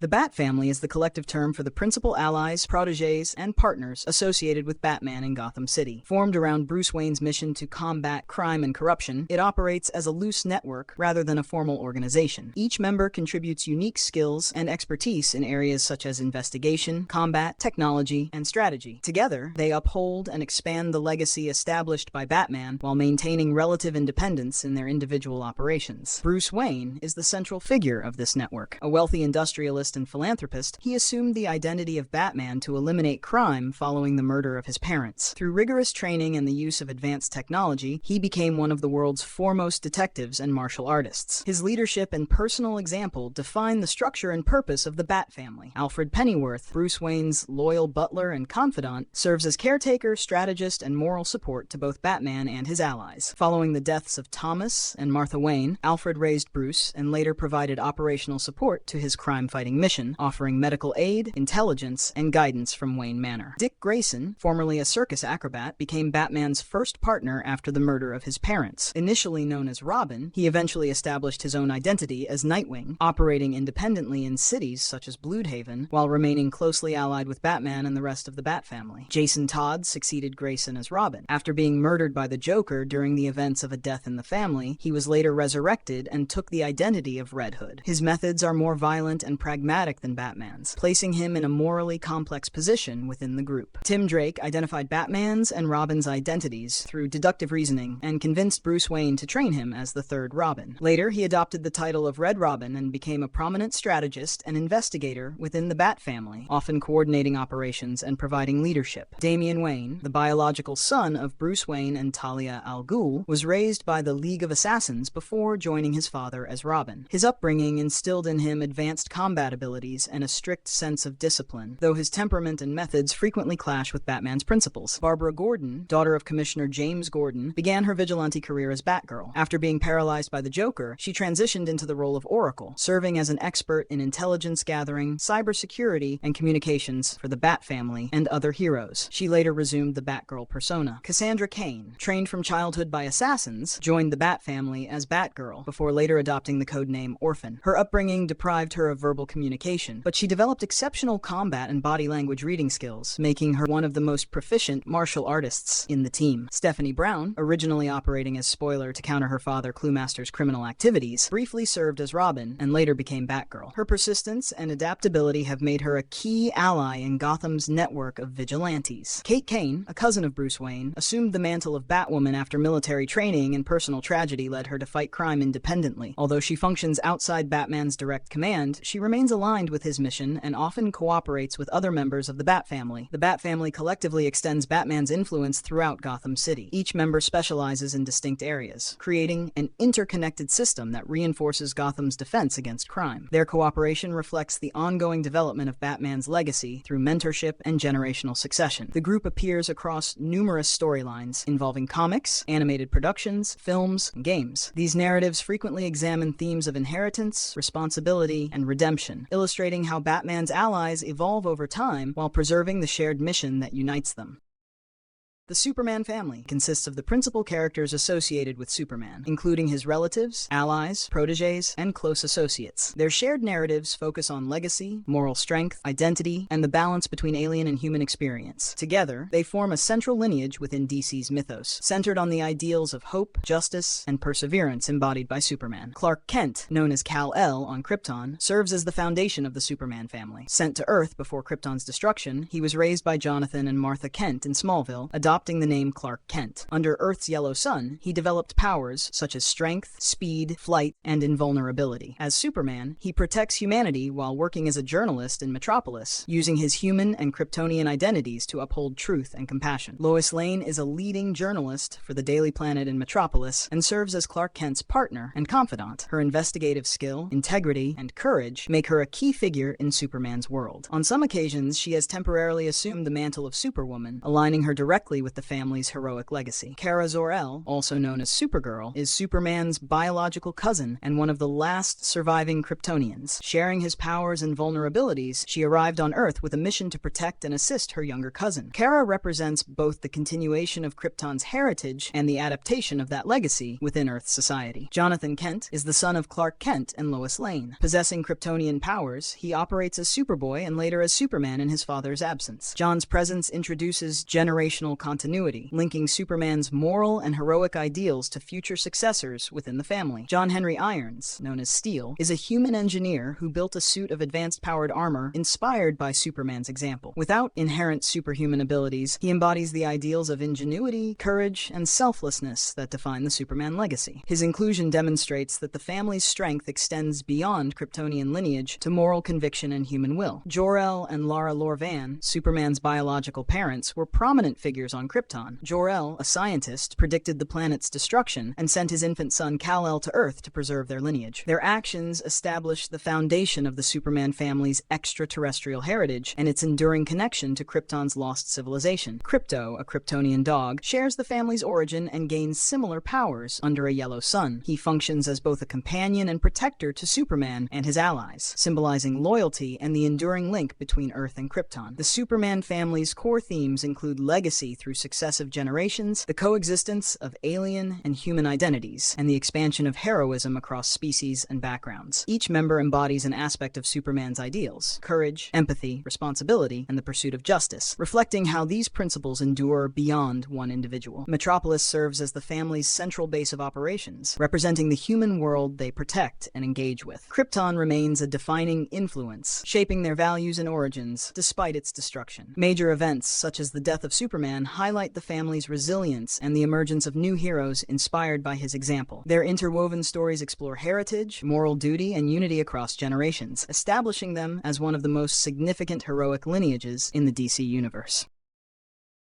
The Bat Family is the collective term for the principal allies, protégés, and partners associated with Batman in Gotham City. Formed around Bruce Wayne's mission to combat crime and corruption, it operates as a loose network rather than a formal organization. Each member contributes unique skills and expertise in areas such as investigation, combat, technology, and strategy. Together, they uphold and expand the legacy established by Batman while maintaining relative independence in their individual operations. Bruce Wayne is the central figure of this network. A wealthy industrialist and philanthropist, he assumed the identity of Batman to eliminate crime following the murder of his parents. Through rigorous training and the use of advanced technology, he became one of the world's foremost detectives and martial artists. His leadership and personal example define the structure and purpose of the Bat Family. Alfred Pennyworth, Bruce Wayne's loyal butler and confidant, serves as caretaker, strategist, and moral support to both Batman and his allies. Following the deaths of Thomas and Martha Wayne, Alfred raised Bruce and later provided operational support to his crime-fighting mission, offering medical aid, intelligence, and guidance from Wayne Manor. Dick Grayson, formerly a circus acrobat, became Batman's first partner after the murder of his parents. Initially known as Robin, he eventually established his own identity as Nightwing, operating independently in cities such as Blüdhaven, while remaining closely allied with Batman and the rest of the Bat Family. Jason Todd succeeded Grayson as Robin. After being murdered by the Joker during the events of A Death in the Family, he was later resurrected and took the identity of Red Hood. His methods are more violent and pragmatic than Batman's, placing him in a morally complex position within the group. Tim Drake identified Batman's and Robin's identities through deductive reasoning and convinced Bruce Wayne to train him as the third Robin. Later, he adopted the title of Red Robin and became a prominent strategist and investigator within the Bat Family, often coordinating operations and providing leadership. Damian Wayne, the biological son of Bruce Wayne and Talia al Ghul, was raised by the League of Assassins before joining his father as Robin. His upbringing instilled in him advanced combat abilities and a strict sense of discipline, though his temperament and methods frequently clash with Batman's principles. Barbara Gordon, daughter of Commissioner James Gordon, began her vigilante career as Batgirl. After being paralyzed by the Joker, she transitioned into the role of Oracle, serving as an expert in intelligence gathering, cybersecurity, and communications for the Bat Family and other heroes. She later resumed the Batgirl persona. Cassandra Cain, trained from childhood by assassins, joined the Bat Family as Batgirl, before later adopting the codename Orphan. Her upbringing deprived her of verbal communication, but she developed exceptional combat and body language reading skills, making her one of the most proficient martial artists in the team. Stephanie Brown, originally operating as Spoiler to counter her father Cluemaster's criminal activities, briefly served as Robin and later became Batgirl. Her persistence and adaptability have made her a key ally in Gotham's network of vigilantes. Kate Kane, a cousin of Bruce Wayne, assumed the mantle of Batwoman after military training and personal tragedy led her to fight crime independently. Although she functions outside Batman's direct command, she remains aligned with his mission and often cooperates with other members of the Bat Family. The Bat Family collectively extends Batman's influence throughout Gotham City. Each member specializes in distinct areas, creating an interconnected system that reinforces Gotham's defense against crime. Their cooperation reflects the ongoing development of Batman's legacy through mentorship and generational succession. The group appears across numerous storylines involving comics, animated productions, films, and games. These narratives frequently examine themes of inheritance, responsibility, and redemption, illustrating how Batman's allies evolve over time while preserving the shared mission that unites them. The Superman family consists of the principal characters associated with Superman, including his relatives, allies, protégés, and close associates. Their shared narratives focus on legacy, moral strength, identity, and the balance between alien and human experience. Together, they form a central lineage within DC's mythos, centered on the ideals of hope, justice, and perseverance embodied by Superman. Clark Kent, known as Kal-El on Krypton, serves as the foundation of the Superman family. Sent to Earth before Krypton's destruction, he was raised by Jonathan and Martha Kent in Smallville, adopting the name Clark Kent. Under Earth's yellow sun, he developed powers such as strength, speed, flight, and invulnerability. As Superman, he protects humanity while working as a journalist in Metropolis, using his human and Kryptonian identities to uphold truth and compassion. Lois Lane is a leading journalist for the Daily Planet in Metropolis and serves as Clark Kent's partner and confidant. Her investigative skill, integrity, and courage make her a key figure in Superman's world. On some occasions, she has temporarily assumed the mantle of Superwoman, aligning her directly directly with the family's heroic legacy. Kara Zor-El, also known as Supergirl, is Superman's biological cousin and one of the last surviving Kryptonians. Sharing his powers and vulnerabilities, she arrived on Earth with a mission to protect and assist her younger cousin. Kara represents both the continuation of Krypton's heritage and the adaptation of that legacy within Earth's society. Jonathan Kent is the son of Clark Kent and Lois Lane. Possessing Kryptonian powers, he operates as Superboy and later as Superman in his father's absence. John's presence introduces generational continuity, linking Superman's moral and heroic ideals to future successors within the family. John Henry Irons, known as Steel, is a human engineer who built a suit of advanced powered armor inspired by Superman's example. Without inherent superhuman abilities, he embodies the ideals of ingenuity, courage, and selflessness that define the Superman legacy. His inclusion demonstrates that the family's strength extends beyond Kryptonian lineage to moral conviction and human will. Jor-El and Lara Lor-Van, Superman's biological parents, were prominent figures on Krypton. Jor-El, a scientist, predicted the planet's destruction and sent his infant son Kal-El to Earth to preserve their lineage. Their actions established the foundation of the Superman family's extraterrestrial heritage and its enduring connection to Krypton's lost civilization. Krypto, a Kryptonian dog, shares the family's origin and gains similar powers under a yellow sun. He functions as both a companion and protector to Superman and his allies, symbolizing loyalty and the enduring link between Earth and Krypton. The Superman family's core themes include legacy through successive generations, the coexistence of alien and human identities, and the expansion of heroism across species and backgrounds. Each member embodies an aspect of Superman's ideals: courage, empathy, responsibility, and the pursuit of justice, reflecting how these principles endure beyond one individual. Metropolis serves as the family's central base of operations, representing the human world they protect and engage with. Krypton remains a defining influence, shaping their values and origins despite its destruction. Major events such as the death of Superman highlight the family's resilience and the emergence of new heroes inspired by his example. Their interwoven stories explore heritage, moral duty, and unity across generations, establishing them as one of the most significant heroic lineages in the DC universe.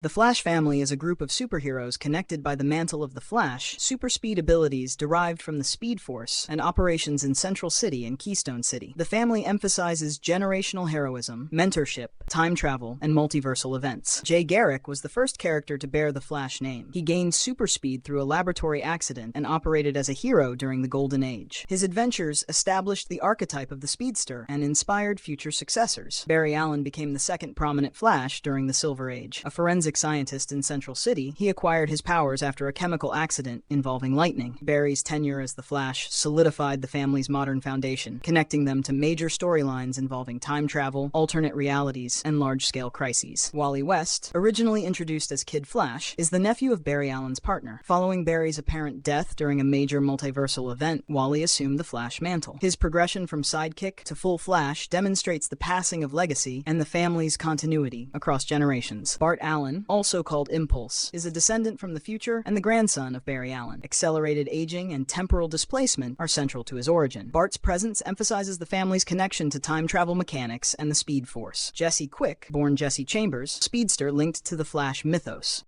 The Flash family is a group of superheroes connected by the mantle of the Flash, super speed abilities derived from the Speed Force, and operations in Central City and Keystone City. The family emphasizes generational heroism, mentorship, time travel, and multiversal events. Jay Garrick was the first character to bear the Flash name. He gained super speed through a laboratory accident and operated as a hero during the Golden Age. His adventures established the archetype of the speedster and inspired future successors. Barry Allen became the second prominent Flash during the Silver Age. A forensic scientist in Central City, he acquired his powers after a chemical accident involving lightning. Barry's tenure as the Flash solidified the family's modern foundation, connecting them to major storylines involving time travel, alternate realities, and large-scale crises. Wally West, originally introduced as Kid Flash, is the nephew of Barry Allen's partner. Following Barry's apparent death during a major multiversal event, Wally assumed the Flash mantle. His progression from sidekick to full Flash demonstrates the passing of legacy and the family's continuity across generations. Bart Allen, also called Impulse, is a descendant from the future and the grandson of Barry Allen. Accelerated aging and temporal displacement are central to his origin. Bart's presence emphasizes the family's connection to time travel mechanics and the Speed Force. Jessie Quick, born Jessie Chambers, speedster linked to the Flash mythos.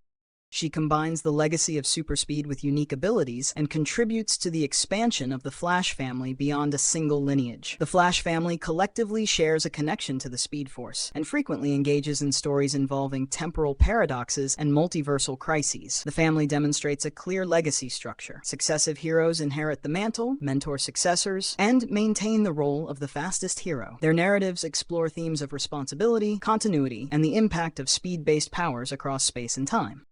She combines the legacy of super speed with unique abilities and contributes to the expansion of the Flash family beyond a single lineage. The Flash family collectively shares a connection to the Speed Force and frequently engages in stories involving temporal paradoxes and multiversal crises. The family demonstrates a clear legacy structure. Successive heroes inherit the mantle, mentor successors, and maintain the role of the fastest hero. Their narratives explore themes of responsibility, continuity, and the impact of speed-based powers across space and time.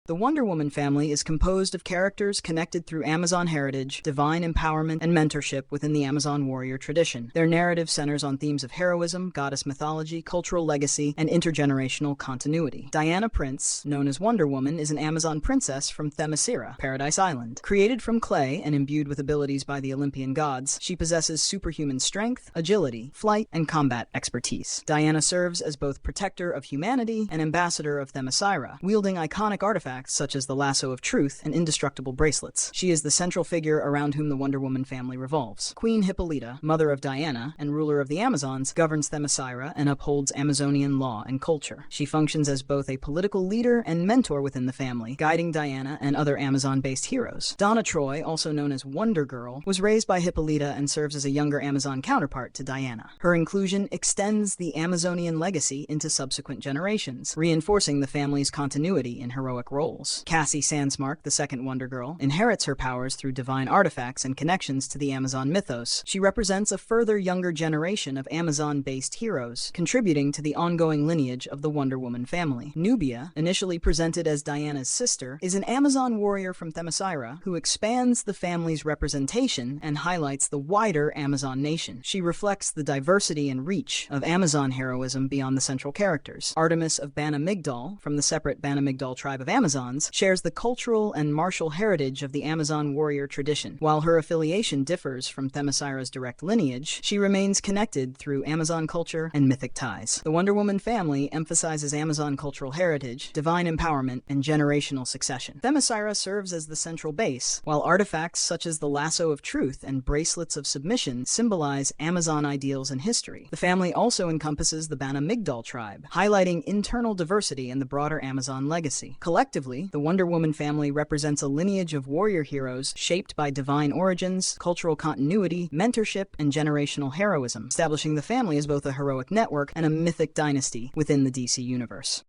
The Wonder Woman family is composed of characters connected through Amazon heritage, divine empowerment, and mentorship within the Amazon warrior tradition. Their narrative centers on themes of heroism, goddess mythology, cultural legacy, and intergenerational continuity. Diana Prince, known as Wonder Woman, is an Amazon princess from Themyscira, Paradise Island. Created from clay and imbued with abilities by the Olympian gods, she possesses superhuman strength, agility, flight, and combat expertise. Diana serves as both protector of humanity and ambassador of Themyscira, wielding iconic artifacts artifacts such as the Lasso of Truth and indestructible bracelets. She is the central figure around whom the Wonder Woman family revolves. Queen Hippolyta, mother of Diana and ruler of the Amazons, governs Themyscira and upholds Amazonian law and culture. She functions as both a political leader and mentor within the family, guiding Diana and other Amazon-based heroes. Donna Troy, also known as Wonder Girl, was raised by Hippolyta and serves as a younger Amazon counterpart to Diana. Her inclusion extends the Amazonian legacy into subsequent generations, reinforcing the family's continuity in heroic roles. Cassie Sandsmark, the second Wonder Girl, inherits her powers through divine artifacts and connections to the Amazon mythos. She represents a further younger generation of Amazon-based heroes, contributing to the ongoing lineage of the Wonder Woman family. Nubia, initially presented as Diana's sister, is an Amazon warrior from Themyscira who expands the family's representation and highlights the wider Amazon nation. She reflects the diversity and reach of Amazon heroism beyond the central characters. Artemis of Bana Migdal, from the separate Bana Migdal tribe of Amazons, shares the cultural and martial heritage of the Amazon warrior tradition. While her affiliation differs from Themyscira's direct lineage, she remains connected through Amazon culture and mythic ties. The Wonder Woman family emphasizes Amazon cultural heritage, divine empowerment, and generational succession. Themyscira serves as the central base, while artifacts such as the Lasso of Truth and bracelets of submission symbolize Amazon ideals and history. The family also encompasses the Bana Migdal tribe, highlighting internal diversity in the broader Amazon legacy. Collectively, the Wonder Woman family represents a lineage of warrior heroes shaped by divine origins, cultural continuity, mentorship, and generational heroism, establishing the family as both a heroic network and a mythic dynasty within the DC universe.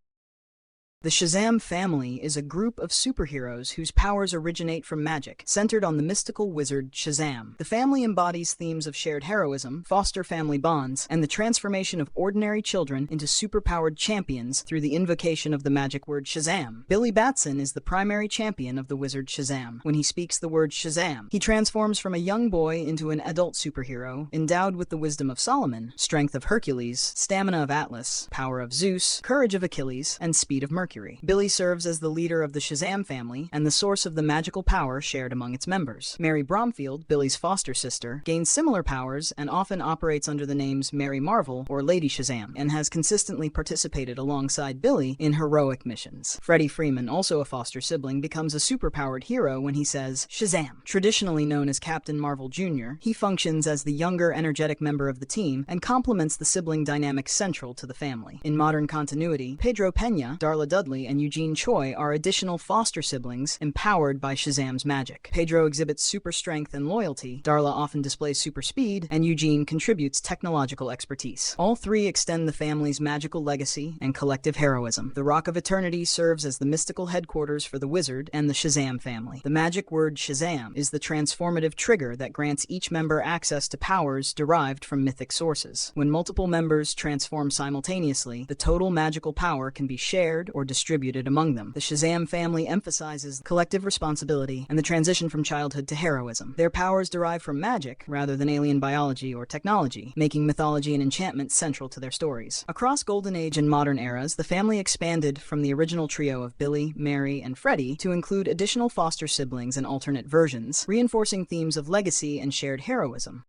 The Shazam Family is a group of superheroes whose powers originate from magic, centered on the mystical wizard Shazam. The family embodies themes of shared heroism, foster family bonds, and the transformation of ordinary children into superpowered champions through the invocation of the magic word Shazam. Billy Batson is the primary champion of the wizard Shazam. When he speaks the word Shazam, he transforms from a young boy into an adult superhero, endowed with the wisdom of Solomon, strength of Hercules, stamina of Atlas, power of Zeus, courage of Achilles, and speed of Mercury. Billy serves as the leader of the Shazam family and the source of the magical power shared among its members. Mary Bromfield, Billy's foster sister, gains similar powers and often operates under the names Mary Marvel or Lady Shazam, and has consistently participated alongside Billy in heroic missions. Freddie Freeman, also a foster sibling, becomes a superpowered hero when he says, "Shazam!" Traditionally known as Captain Marvel Jr., he functions as the younger, energetic member of the team and complements the sibling dynamic central to the family. In modern continuity, Pedro Pena, Darla Dudley, and Eugene Choi are additional foster siblings empowered by Shazam's magic. Pedro exhibits super strength and loyalty, Darla often displays super speed, and Eugene contributes technological expertise. All three extend the family's magical legacy and collective heroism. The Rock of Eternity serves as the mystical headquarters for the wizard and the Shazam family. The magic word Shazam is the transformative trigger that grants each member access to powers derived from mythic sources. When multiple members transform simultaneously, the total magical power can be shared or distributed among them. The Shazam family emphasizes collective responsibility and the transition from childhood to heroism. Their powers derive from magic rather than alien biology or technology, making mythology and enchantment central to their stories. Across Golden Age and modern eras, the family expanded from the original trio of Billy, Mary, and Freddie to include additional foster siblings and alternate versions, reinforcing themes of legacy and shared heroism.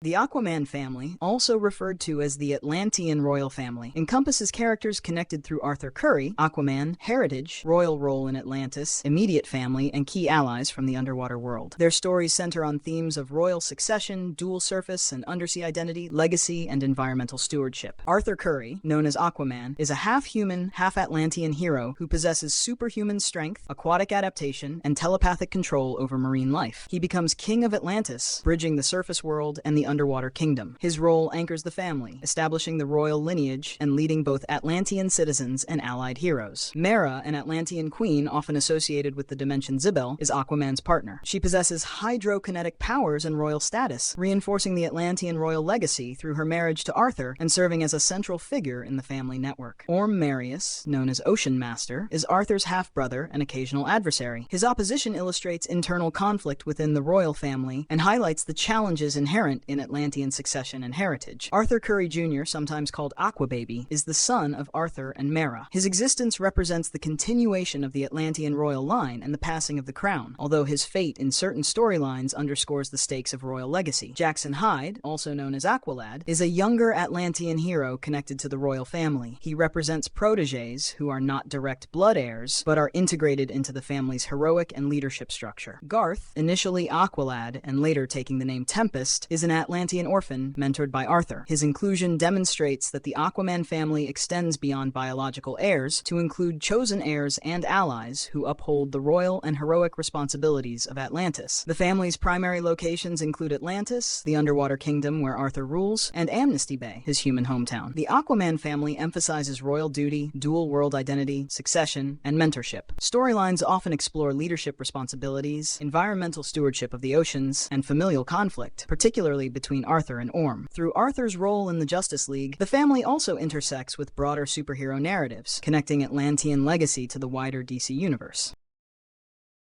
The Aquaman family, also referred to as the Atlantean royal family, encompasses characters connected through Arthur Curry, Aquaman, heritage, royal role in Atlantis, immediate family, and key allies from the underwater world. Their stories center on themes of royal succession, dual surface and undersea identity, legacy, and environmental stewardship. Arthur Curry, known as Aquaman, is a half-human, half-Atlantean hero who possesses superhuman strength, aquatic adaptation, and telepathic control over marine life. He becomes king of Atlantis, bridging the surface world and the underwater kingdom. His role anchors the family, establishing the royal lineage and leading both Atlantean citizens and allied heroes. Mera, an Atlantean queen often associated with the dimension Zibel, is Aquaman's partner. She possesses hydrokinetic powers and royal status, reinforcing the Atlantean royal legacy through her marriage to Arthur and serving as a central figure in the family network. Orm Marius, known as Ocean Master, is Arthur's half-brother and occasional adversary. His opposition illustrates internal conflict within the royal family and highlights the challenges inherent in Atlantean succession and heritage. Arthur Curry Jr., sometimes called Aquababy, is the son of Arthur and Mara. His existence represents the continuation of the Atlantean royal line and the passing of the crown, although his fate in certain storylines underscores the stakes of royal legacy. Jackson Hyde, also known as Aqualad, is a younger Atlantean hero connected to the royal family. He represents protégés who are not direct blood heirs, but are integrated into the family's heroic and leadership structure. Garth, initially Aqualad and later taking the name Tempest, is an Atlantean orphan mentored by Arthur. His inclusion demonstrates that the Aquaman family extends beyond biological heirs to include chosen heirs and allies who uphold the royal and heroic responsibilities of Atlantis. The family's primary locations include Atlantis, the underwater kingdom where Arthur rules, and Amnesty Bay, his human hometown. The Aquaman family emphasizes royal duty, dual world identity, succession, and mentorship. Storylines often explore leadership responsibilities, environmental stewardship of the oceans, and familial conflict, particularly between Arthur and Orm. Through Arthur's role in the Justice League, the family also intersects with broader superhero narratives, connecting Atlantean legacy to the wider DC universe.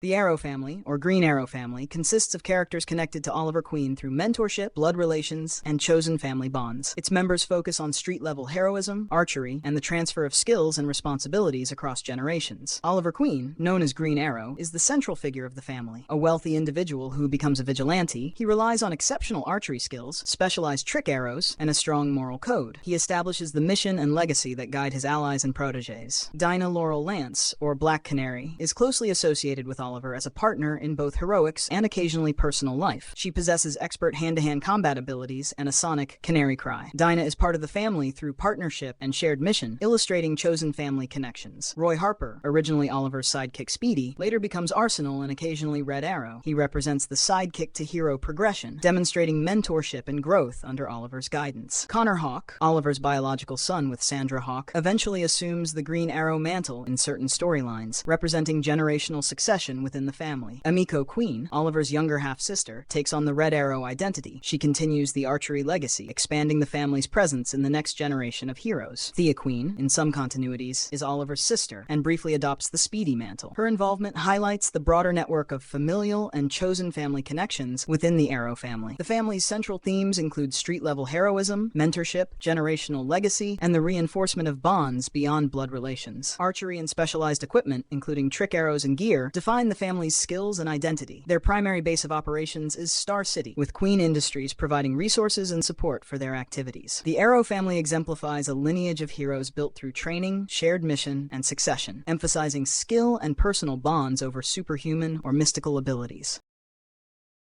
The Arrow family, or Green Arrow family, consists of characters connected to Oliver Queen through mentorship, blood relations, and chosen family bonds. Its members focus on street-level heroism, archery, and the transfer of skills and responsibilities across generations. Oliver Queen, known as Green Arrow, is the central figure of the family. A wealthy individual who becomes a vigilante, he relies on exceptional archery skills, specialized trick arrows, and a strong moral code. He establishes the mission and legacy that guide his allies and protégés. Dinah Laurel Lance, or Black Canary, is closely associated with Oliver as a partner in both heroics and occasionally personal life. She possesses expert hand-to-hand combat abilities and a sonic canary cry. Dinah is part of the family through partnership and shared mission, illustrating chosen family connections. Roy Harper, originally Oliver's sidekick Speedy, later becomes Arsenal and occasionally Red Arrow. He represents the sidekick to hero progression, demonstrating mentorship and growth under Oliver's guidance. Connor Hawke, Oliver's biological son with Sandra Hawke, eventually assumes the Green Arrow mantle in certain storylines, representing generational succession within the family. Emiko Queen, Oliver's younger half-sister, takes on the Red Arrow identity. She continues the archery legacy, expanding the family's presence in the next generation of heroes. Thea Queen, in some continuities, is Oliver's sister and briefly adopts the Speedy mantle. Her involvement highlights the broader network of familial and chosen family connections within the Arrow family. The family's central themes include street-level heroism, mentorship, generational legacy, and the reinforcement of bonds beyond blood relations. Archery and specialized equipment, including trick arrows and gear, define the family's skills and identity. Their primary base of operations is Star City, with Queen Industries providing resources and support for their activities. The Arrow family exemplifies a lineage of heroes built through training, shared mission, and succession, emphasizing skill and personal bonds over superhuman or mystical abilities.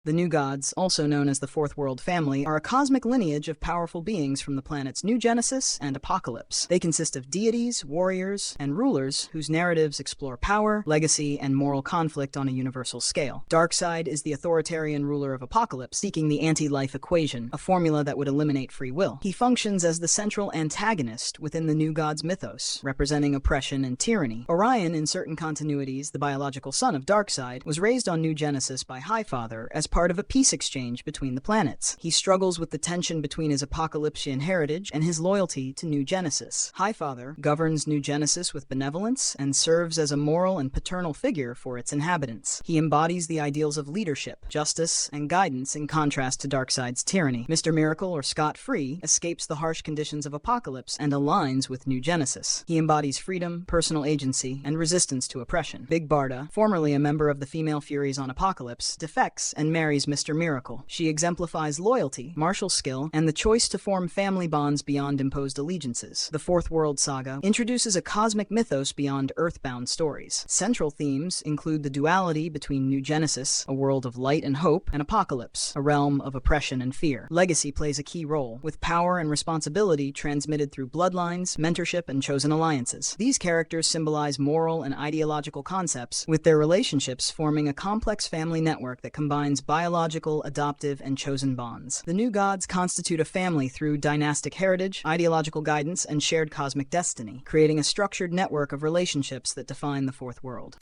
The New Gods, also known as the Fourth World Family, are a cosmic lineage of powerful beings from the planets New Genesis and Apocalypse. They consist of deities, warriors, and rulers whose narratives explore power, legacy, and moral conflict on a universal scale. Darkseid is the authoritarian ruler of Apocalypse, seeking the anti-life equation, a formula that would eliminate free will. He functions as the central antagonist within the New Gods mythos, representing oppression and tyranny. Orion, in certain continuities, the biological son of Darkseid, was raised on New Genesis by Highfather as part of a peace exchange between the planets. He struggles with the tension between his Apocalyptian heritage and his loyalty to New Genesis. Highfather governs New Genesis with benevolence and serves as a moral and paternal figure for its inhabitants. He embodies the ideals of leadership, justice, and guidance in contrast to Darkseid's tyranny. Mr. Miracle, or Scott Free, escapes the harsh conditions of Apocalypse and aligns with New Genesis. He embodies freedom, personal agency, and resistance to oppression. Big Barda, formerly a member of the Female Furies on Apocalypse, defects and marries Mr. Miracle. She exemplifies loyalty, martial skill, and the choice to form family bonds beyond imposed allegiances. The Fourth World Saga introduces a cosmic mythos beyond earthbound stories. Central themes include the duality between New Genesis, a world of light and hope, and Apocalypse, a realm of oppression and fear. Legacy plays a key role, with power and responsibility transmitted through bloodlines, mentorship, and chosen alliances. These characters symbolize moral and ideological concepts, with their relationships forming a complex family network that combines biological, adoptive, and chosen bonds. The New Gods constitute a family through dynastic heritage, ideological guidance, and shared cosmic destiny, creating a structured network of relationships that define the Fourth World.